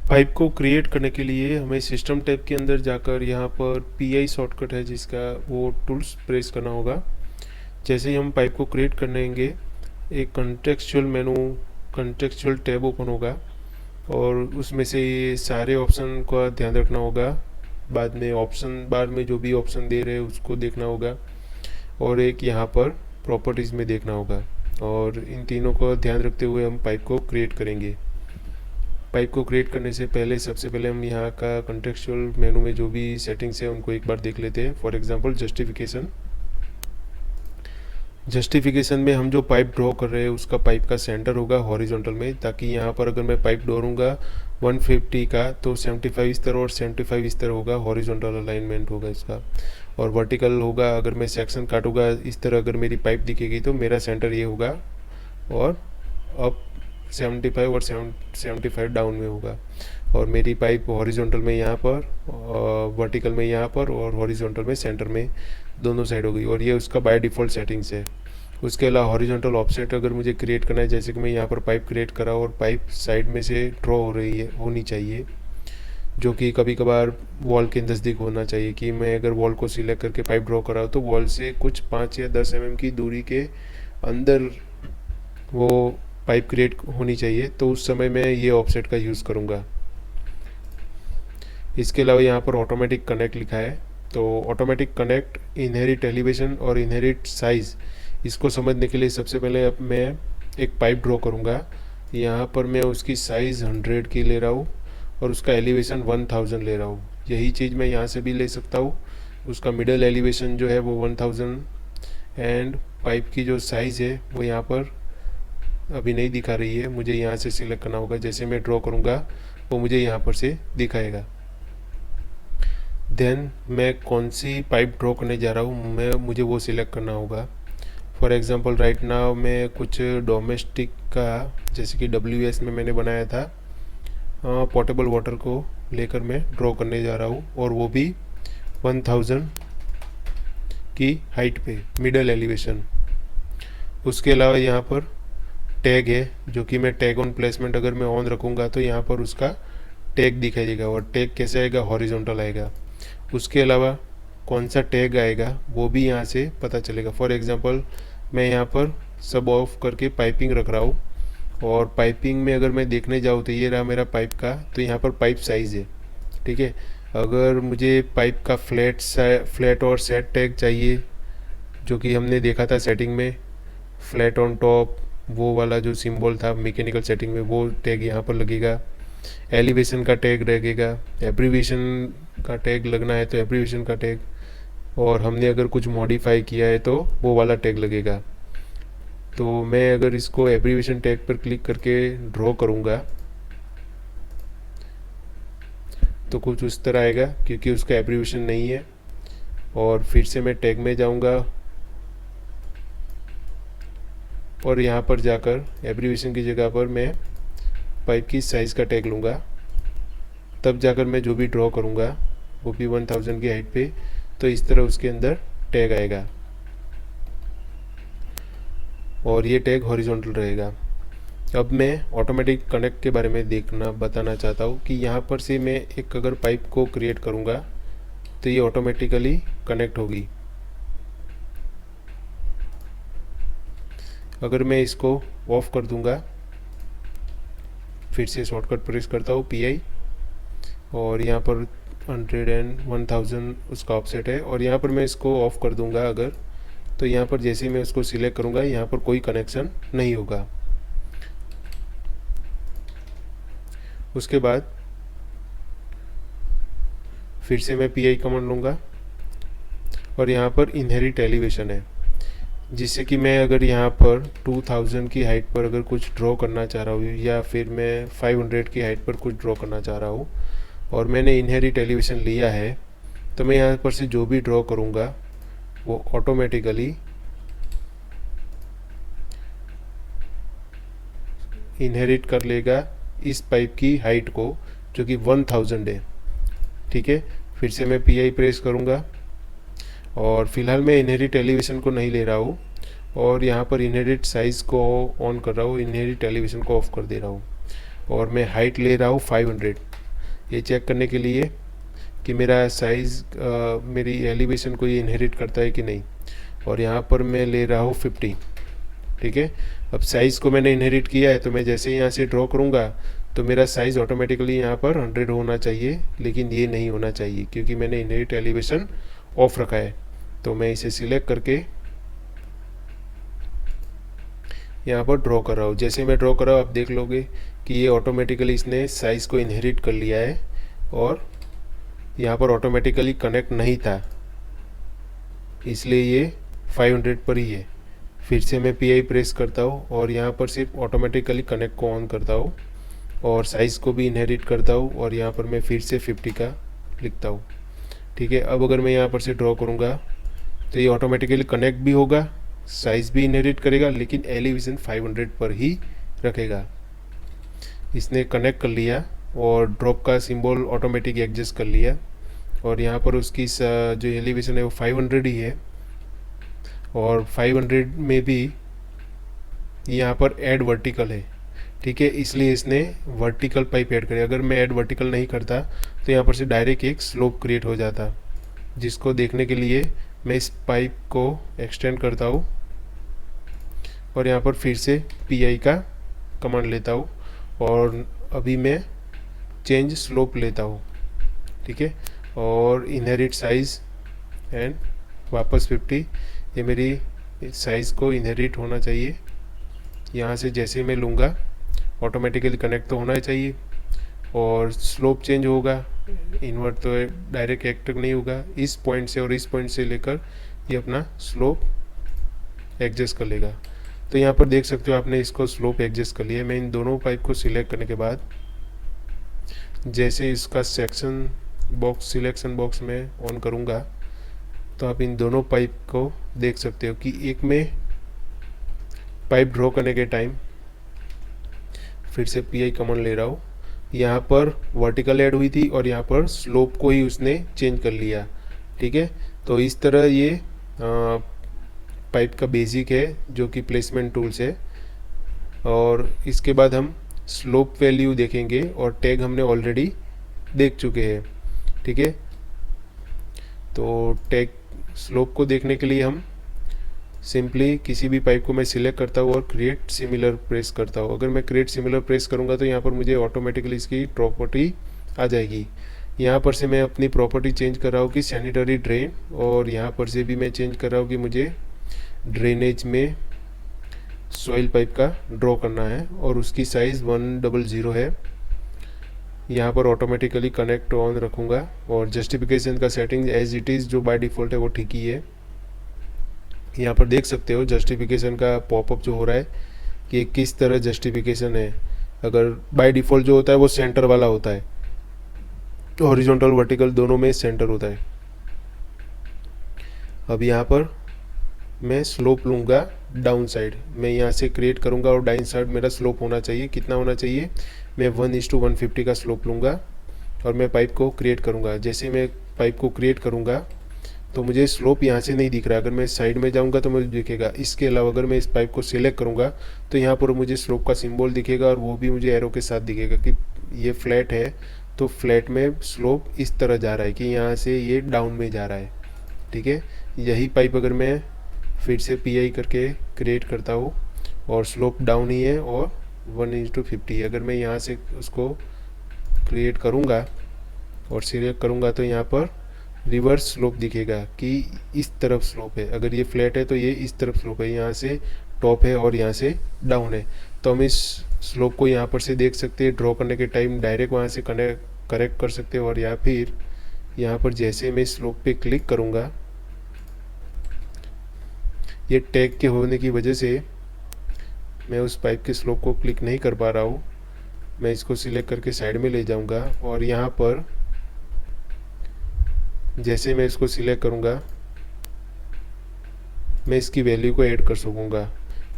Pipe को create करने के लिए हमें सिस्टम टैब के अंदर जाकर यहाँ पर पी शॉर्टकट है जिसका वो टूल्स प्रेस करना होगा। जैसे ही हम पाइप को क्रिएट करेंगे एक कंटेक्चुअल टैब ओपन होगा और उसमें से ये सारे ऑप्शन का ध्यान रखना होगा। बाद में ऑप्शन बार में जो भी ऑप्शन दे रहे हैं उसको देखना होगा और एक यहाँ पर प्रॉपर्टीज़ में देखना होगा और इन तीनों को ध्यान रखते हुए हम पाइप को क्रिएट करेंगे। पाइप को क्रिएट करने से पहले सबसे पहले हम यहाँ का कंटेक्चुअल मेनू में जो भी सेटिंग्स है उनको एक बार देख लेते हैं। फॉर एग्जांपल जस्टिफिकेशन में हम जो पाइप ड्रॉ कर रहे हैं उसका पाइप का सेंटर होगा हॉरिजॉन्टल में, ताकि यहाँ पर अगर मैं पाइप ड्रॉ 150 का तो 75 इस तरह और 75 इस तरह होगा, हॉरिजॉन्टल अलाइनमेंट होगा इसका। और वर्टिकल होगा, अगर मैं सेक्शन काटूंगा इस तरह अगर मेरी पाइप दिखेगी तो मेरा सेंटर ये होगा और अप 75 और 75 डाउन में होगा। और मेरी पाइप हॉरिजॉन्टल में यहाँ पर, वर्टिकल में यहाँ पर और हॉरिजॉन्टल में सेंटर में दोनों साइड हो गई। और ये उसका बाय डिफ़ॉल्ट सेटिंग्स है। उसके अलावा हॉरिजॉन्टल ऑफसेट अगर मुझे क्रिएट करना है, जैसे कि मैं यहाँ पर पाइप क्रिएट करा और पाइप साइड में से ड्रॉ हो रही है होनी चाहिए, जो कि कभी कभार वॉल के नज़दीक होना चाहिए। कि मैं अगर वॉल को सिलेक्ट करके पाइप ड्रॉ करा तो वॉल से कुछ 5 या 10 mm की दूरी के अंदर वो पाइप क्रिएट होनी चाहिए, तो उस समय मैं ये ऑफसेट का यूज़ करूँगा। इसके अलावा यहाँ पर ऑटोमेटिक कनेक्ट लिखा है, तो ऑटोमेटिक कनेक्ट, इनहेरिट एलिवेशन और इनहेरिट साइज़, इसको समझने के लिए सबसे पहले अब मैं एक पाइप ड्रॉ करूँगा। यहाँ पर मैं उसकी साइज़ 100 की ले रहा हूँ और उसका एलिवेशन 1000 ले रहा हूँ। यही चीज़ मैं यहाँ से भी ले सकता हूँ। उसका मिडल एलिवेशन जो है वो 1000 एंड पाइप की जो साइज़ है वो यहाँ पर अभी नहीं दिखा रही है, मुझे यहाँ से सिलेक्ट करना होगा। जैसे मैं ड्रॉ करूँगा वो मुझे यहाँ पर से दिखाएगा। देन मैं कौन सी पाइप ड्रॉ करने जा रहा हूँ मुझे वो सिलेक्ट करना होगा। फॉर एग्ज़ाम्पल राइट नाउ मैं कुछ डोमेस्टिक का, जैसे कि WS में मैंने बनाया था, पोर्टेबल वाटर को लेकर मैं ड्रॉ करने जा रहा हूँ और वो भी 1000 की हाइट पे, मिडल एलिवेशन। उसके अलावा यहाँ पर टैग है, जो कि मैं टैग ऑन प्लेसमेंट अगर मैं ऑन रखूँगा तो यहाँ पर उसका टैग दिखाई देगा। और टैग कैसे आएगा, हॉरिजॉन्टल आएगा। उसके अलावा कौन सा टैग आएगा वो भी यहाँ से पता चलेगा। फॉर एग्ज़ाम्पल मैं यहाँ पर सब ऑफ करके पाइपिंग रख रहा हूँ और पाइपिंग में अगर मैं देखने जाऊँ तो ये रहा मेरा पाइप का, तो यहाँ पर पाइप साइज़ है, ठीक है। अगर मुझे पाइप का फ्लैट और सेट टैग चाहिए, जो कि हमने देखा था सेटिंग में, फ्लैट ऑन टॉप, वो वाला जो सिंबल था मैकेनिकल सेटिंग में, वो टैग यहाँ पर लगेगा। एलिवेशन का टैग लगेगा, एब्रीविएशन का टैग लगना है तो एब्रीविएशन का टैग, और हमने अगर कुछ मॉडिफाई किया है तो वो वाला टैग लगेगा। तो मैं अगर इसको एब्रीविएशन टैग पर क्लिक करके ड्रॉ करूँगा तो कुछ उस तरह आएगा, क्योंकि उसका एब्रीविएशन नहीं है। और फिर से मैं टैग में जाऊँगा और यहाँ पर जाकर एब्रीविएशन की जगह पर मैं पाइप की साइज़ का टैग लूँगा। तब जाकर मैं जो भी ड्रॉ करूँगा वो भी 1000 की हाइट पे, तो इस तरह उसके अंदर टैग आएगा और ये टैग हॉरिजॉन्टल रहेगा। अब मैं ऑटोमेटिक कनेक्ट के बारे में बताना चाहता हूँ कि यहाँ पर से मैं एक अगर पाइप को क्रिएट करूँगा तो ये ऑटोमेटिकली कनेक्ट होगी। अगर मैं इसको ऑफ कर दूंगा, फिर से शॉर्टकट प्रेस करता हूँ PI, और यहाँ पर 100 एंड 1000 उसका ऑफसेट है, और यहाँ पर मैं इसको ऑफ कर दूंगा अगर, तो यहाँ पर जैसे ही मैं उसको सिलेक्ट करूँगा यहाँ पर कोई कनेक्शन नहीं होगा। उसके बाद फिर से मैं PI कमांड लूँगा और यहाँ पर इनहेरिट एलिवेशन है, जिससे कि मैं अगर यहाँ पर 2000 की हाइट पर अगर कुछ ड्रॉ करना चाह रहा हूँ या फिर मैं 500 की हाइट पर कुछ ड्रॉ करना चाह रहा हूँ और मैंने इनहेरिट एलिवेशन लिया है, तो मैं यहाँ पर से जो भी ड्रॉ करूँगा वो ऑटोमेटिकली इनहेरिट कर लेगा इस पाइप की हाइट को, जो कि 1000 है, ठीक है। फिर से मैं PI प्रेस करूँगा और फिलहाल मैं इनहेरिट एलिवेशन को नहीं ले रहा हूँ और यहाँ पर इनहेरिट साइज़ को ऑन कर रहा हूँ, इनहेरिट एलिवेशन को ऑफ कर दे रहा हूँ, और मैं हाइट ले रहा हूँ 500। ये चेक करने के लिए कि मेरा साइज़ मेरी एलिवेशन को ये इनहेरिट करता है कि नहीं। और यहाँ पर मैं ले रहा हूँ 50। ठीक है, अब साइज़ को मैंने इनहेरिट किया है, तो मैं जैसे यहाँ से ड्रॉ करूँगा तो मेरा साइज़ ऑटोमेटिकली यहाँ पर 100 होना चाहिए, लेकिन ये नहीं होना चाहिए क्योंकि मैंने इनहेरिट एलिवेशन ऑफ रखा है। तो मैं इसे सिलेक्ट करके यहाँ पर ड्रॉ कर रहा हूँ। जैसे मैं ड्रॉ कर रहा हूँ आप देख लोगे कि ये ऑटोमेटिकली इसने साइज़ को इनहेरिट कर लिया है और यहाँ पर ऑटोमेटिकली कनेक्ट नहीं था, इसलिए ये 500 पर ही है। फिर से मैं PI प्रेस करता हूँ और यहाँ पर सिर्फ ऑटोमेटिकली कनेक्ट को ऑन करता हूँ और साइज़ को भी इनहेरिट करता हूँ और यहाँ पर मैं फिर से 50 का लिखता हूँ। ठीक है, अब अगर मैं यहाँ पर से ड्रॉ करूँगा तो ये ऑटोमेटिकली कनेक्ट भी होगा, साइज़ भी इनहेरिट करेगा, लेकिन एलिवेशन 500 पर ही रखेगा। इसने कनेक्ट कर लिया और ड्रॉप का सिंबल ऑटोमेटिक एडजस्ट कर लिया और यहाँ पर उसकी जो एलिवेशन है वो 500 ही है और 500 में भी यहाँ पर ऐड वर्टिकल है। ठीक है, इसलिए इसने वर्टिकल पाइप ऐड करी। अगर मैं ऐड वर्टिकल नहीं करता तो यहाँ पर से डायरेक्ट एक स्लोप क्रिएट हो जाता, जिसको देखने के लिए मैं इस पाइप को एक्सटेंड करता हूँ और यहाँ पर फिर से PI का कमांड लेता हूँ और अभी मैं चेंज स्लोप लेता हूँ। ठीक है, और इनहेरिट साइज़ एंड वापस 50। ये मेरी साइज़ को इनहेरिट होना चाहिए। यहाँ से जैसे मैं लूँगा ऑटोमेटिकली कनेक्ट तो होना ही चाहिए और स्लोप चेंज होगा, इन्वर्ट तो डायरेक्ट एक्ट नहीं होगा। इस पॉइंट से और इस पॉइंट से लेकर ये अपना स्लोप एडजस्ट कर लेगा। तो यहाँ पर देख सकते हो आपने इसको स्लोप एडजस्ट कर लिया। मैं इन दोनों पाइप को सिलेक्ट करने के बाद जैसे इसका सेक्शन बॉक्स सिलेक्शन बॉक्स में ऑन करूँगा तो आप इन दोनों पाइप को देख सकते हो कि एक में पाइप ड्रॉ करने के टाइम फिर से PI कमांड ले रहा हूँ, यहाँ पर वर्टिकल ऐड हुई थी और यहाँ पर स्लोप को ही उसने चेंज कर लिया। ठीक है, तो इस तरह ये पाइप का बेसिक है जो कि प्लेसमेंट टूल्स है। और इसके बाद हम स्लोप वैल्यू देखेंगे और टैग हमने ऑलरेडी देख चुके हैं। ठीक है, तो टैग स्लोप को देखने के लिए हम सिंपली किसी भी पाइप को मैं सिलेक्ट करता हूँ और क्रिएट सिमिलर प्रेस करता हूँ। अगर मैं क्रिएट सिमिलर प्रेस करूँगा तो यहाँ पर मुझे ऑटोमेटिकली इसकी प्रॉपर्टी आ जाएगी। यहाँ पर से मैं अपनी प्रॉपर्टी चेंज कर रहा हूँ कि सैनिटरी ड्रेन, और यहाँ पर से भी मैं चेंज कर रहा हूँ कि मुझे ड्रेनेज में सॉइल पाइप का ड्रॉ करना है और उसकी साइज़ 100 है। यहाँ पर ऑटोमेटिकली कनेक्ट ऑन रखूँगा और जस्टिफिकेशन का सेटिंग एज इट इज़ जो बाय डिफ़ॉल्ट है वो ठीक ही है। यहाँ पर देख सकते हो जस्टिफिकेशन का पॉपअप जो हो रहा है कि किस तरह जस्टिफिकेशन है। अगर बाय डिफ़ॉल्ट जो होता है वो सेंटर वाला होता है, हॉरिजॉन्टल वर्टिकल दोनों में सेंटर होता है। अब यहाँ पर मैं स्लोप लूँगा डाउन साइड, मैं यहाँ से क्रिएट करूँगा और डाउन साइड मेरा स्लोप होना चाहिए। कितना होना चाहिए? मैं 1:150 का स्लोप लूँगा और मैं पाइप को क्रिएट करूँगा। जैसे मैं पाइप को क्रिएट करूँगा तो मुझे स्लोप यहाँ से नहीं दिख रहा। अगर मैं साइड में जाऊँगा तो मुझे दिखेगा। इसके अलावा अगर मैं इस पाइप को सिलेक्ट करूँगा तो यहाँ पर मुझे स्लोप का सिंबल दिखेगा और वो भी मुझे एरो के साथ दिखेगा कि ये फ्लैट है तो फ्लैट में स्लोप इस तरह जा रहा है कि यहाँ से ये डाउन में जा रहा है। ठीक है, यही पाइप अगर मैं फिर से PI करके क्रिएट करता हूँ और स्लोप डाउन ही है और 1:50, अगर मैं यहाँ से उसको क्रिएट करूँगा और सिलेक्ट करूँगा तो यहाँ पर रिवर्स स्लोप दिखेगा कि इस तरफ स्लोप है। अगर ये फ्लैट है तो ये इस तरफ स्लोप है, यहाँ से टॉप है और यहाँ से डाउन है। तो हम इस स्लोप को यहाँ पर से देख सकते हैं। ड्रॉ करने के टाइम डायरेक्ट वहाँ से करेक्ट कर सकते हैं और या फिर यहाँ पर जैसे मैं स्लोप पे क्लिक करूँगा, ये टैग के होने की वजह से मैं उस पाइप के स्लोप को क्लिक नहीं कर पा रहा हूँ। मैं इसको सिलेक्ट करके साइड में ले जाऊँगा और यहाँ पर जैसे मैं इसको सिलेक्ट करूँगा मैं इसकी वैल्यू को ऐड कर सकूँगा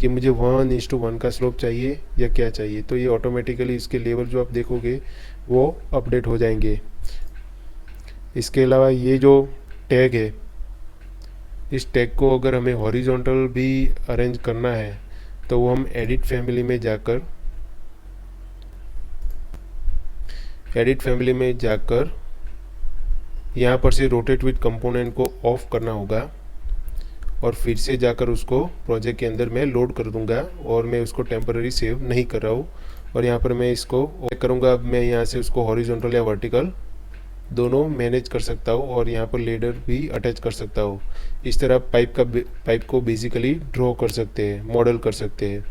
कि मुझे 1:1 का स्लोप चाहिए या क्या चाहिए। तो ये ऑटोमेटिकली इसके लेवल जो आप देखोगे वो अपडेट हो जाएंगे। इसके अलावा ये जो टैग है, इस टैग को अगर हमें हॉरिजॉन्टल भी अरेंज करना है तो वो हम एडिट फैमिली में जाकर एडिट फैमिली में जाकर यहाँ पर से रोटेट विद कंपोनेंट को ऑफ करना होगा और फिर से जाकर उसको प्रोजेक्ट के अंदर मैं लोड कर दूंगा और मैं उसको टेम्पररी सेव नहीं कर रहा हूँ। और यहाँ पर मैं इसको करूँगा, अब मैं यहाँ से उसको हॉरिजॉन्टल या वर्टिकल दोनों मैनेज कर सकता हूँ और यहाँ पर लेडर भी अटैच कर सकता हूँ। इस तरह पाइप को बेसिकली ड्रॉ कर सकते हैं, मॉडल कर सकते हैं।